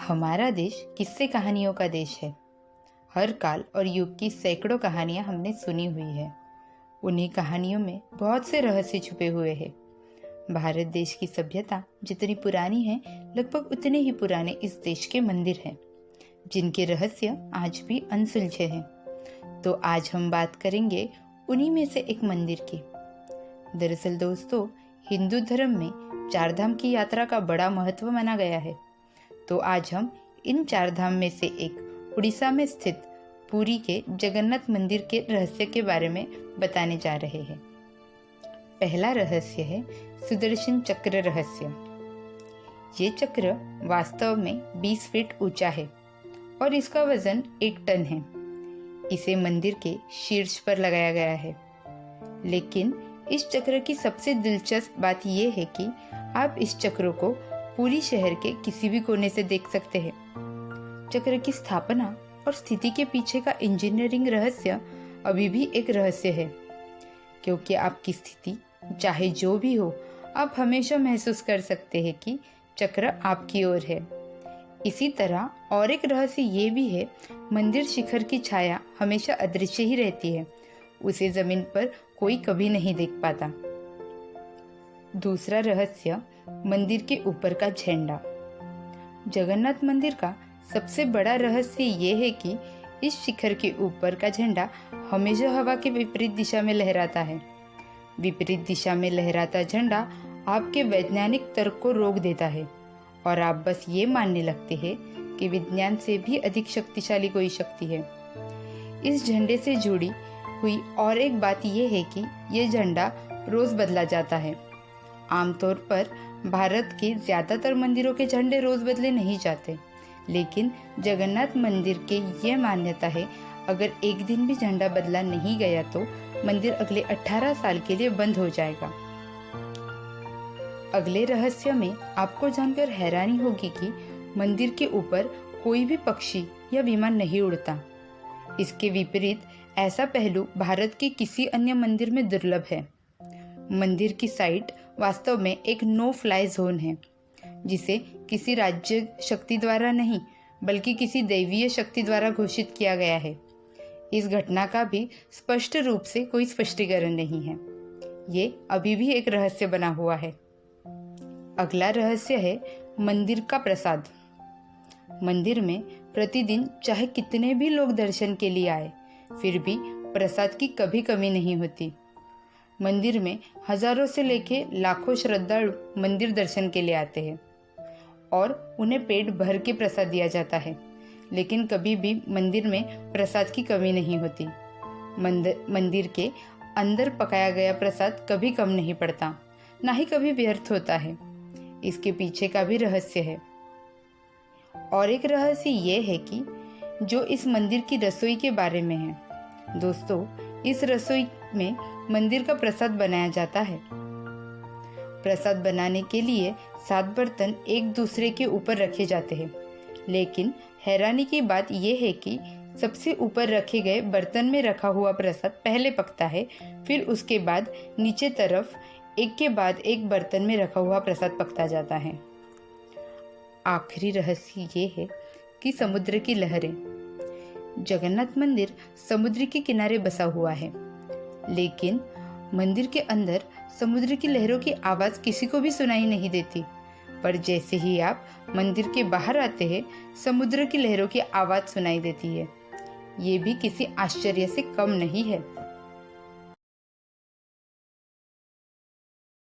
हमारा देश किस्से कहानियों का देश है। हर काल और युग की सैकड़ों कहानियां हमने सुनी हुई है। उन्हीं कहानियों में बहुत से रहस्य छुपे हुए हैं। भारत देश की सभ्यता जितनी पुरानी है, लगभग उतने ही पुराने इस देश के मंदिर हैं, जिनके रहस्य आज भी अनसुलझे हैं। तो आज हम बात करेंगे उन्हीं में से एक मंदिर की। दरअसल दोस्तों, हिंदू धर्म में चारधाम की यात्रा का बड़ा महत्व माना गया है। तो आज हम इन चार धाम में से एक उड़ीसा में स्थित पुरी के जगन्नाथ मंदिर के रहस्य के बारे में बताने जा रहे हैं। पहला रहस्य है सुदर्शन चक्र रहस्य। ये चक्र वास्तव में 20 फीट ऊंचा है और इसका वजन 1 टन है। इसे मंदिर के शीर्ष पर लगाया गया है। लेकिन इस चक्र की सबसे दिलचस्प बात यह है कि आप इस चक्र को पूरी शहर के किसी भी कोने से देख सकते हैं। चक्र की स्थापना और स्थिति के पीछे का इंजीनियरिंग रहस्य अभी भी एक रहस्य है, क्योंकि आपकी स्थिति चाहे जो भी हो, आप हमेशा महसूस कर सकते हैं कि चक्र आपकी ओर है। इसी तरह और एक रहस्य ये भी है, मंदिर शिखर की छाया हमेशा अदृश्य ही रहती है। उसे जमीन पर कोई कभी नहीं देख पाता। दूसरा रहस्य मंदिर के ऊपर का झंडा। जगन्नाथ मंदिर का सबसे बड़ा रहस्य ये है कि इस शिखर के ऊपर का झंडा हमेशा हवा के विपरीत दिशा में लहराता है। विपरीत दिशा में लहराता झंडा आपके वैज्ञानिक तर्क को रोक देता है और आप बस ये मानने लगते हैं कि विज्ञान से भी अधिक शक्तिशाली कोई शक्ति है। इस झंडे से जुड़ी हुई और एक बात यह है कि यह झंडा रोज बदला जाता है। आमतौर पर भारत के ज्यादातर मंदिरों के झंडे रोज बदले नहीं जाते, लेकिन जगन्नाथ मंदिर के ये मान्यता है, अगर एक दिन भी झंडा बदला नहीं गया तो मंदिर अगले 18 साल के लिए बंद हो जाएगा। अगले रहस्य में आपको जानकर हैरानी होगी कि मंदिर के ऊपर कोई भी पक्षी या विमान नहीं उड़ता। इसके विपरीत ऐसा पहलू भारत के किसी अन्य मंदिर में दुर्लभ है। मंदिर की साइट वास्तव में एक नो फ्लाई जोन है, जिसे किसी राज्य शक्ति द्वारा नहीं बल्कि किसी दैवीय शक्ति द्वारा घोषित किया गया है। इस घटना का भी स्पष्ट रूप से कोई स्पष्टीकरण नहीं है। ये अभी भी एक रहस्य बना हुआ है। अगला रहस्य है मंदिर का प्रसाद। मंदिर में प्रतिदिन चाहे कितने भी लोग दर्शन के लिए आए, फिर भी प्रसाद की कभी कमी नहीं होती। मंदिर में हजारों से लेके लाखों श्रद्धालु मंदिर दर्शन के लिए आते हैं और उन्हें पेट भर के प्रसाद दिया जाता है, लेकिन कभी भी मंदिर में प्रसाद की कमी नहीं होती। मंदिर के अंदर पकाया गया प्रसाद कभी कम नहीं पड़ता, ना ही कभी व्यर्थ होता है। इसके पीछे का भी रहस्य है। और एक रहस्य ये है कि जो इस मंदिर की रसोई के बारे में है। दोस्तों, इस रसोई में मंदिर का प्रसाद बनाया जाता है। प्रसाद बनाने के लिए 7 बर्तन एक दूसरे के ऊपर रखे जाते हैं, लेकिन हैरानी की बात यह है कि सबसे ऊपर रखे गए बर्तन में रखा हुआ प्रसाद पहले पकता है, फिर उसके बाद नीचे तरफ एक के बाद एक बर्तन में रखा हुआ प्रसाद पकता जाता है। आखिरी रहस्य ये है कि समुद्र की लहरें। जगन्नाथ मंदिर समुद्र के किनारे बसा हुआ है, लेकिन मंदिर के अंदर समुद्र की लहरों की आवाज किसी को भी सुनाई नहीं देती। पर जैसे ही आप मंदिर के बाहर आते हैं, समुद्र की लहरों की आवाज सुनाई देती है। ये भी किसी आश्चर्य से कम नहीं है।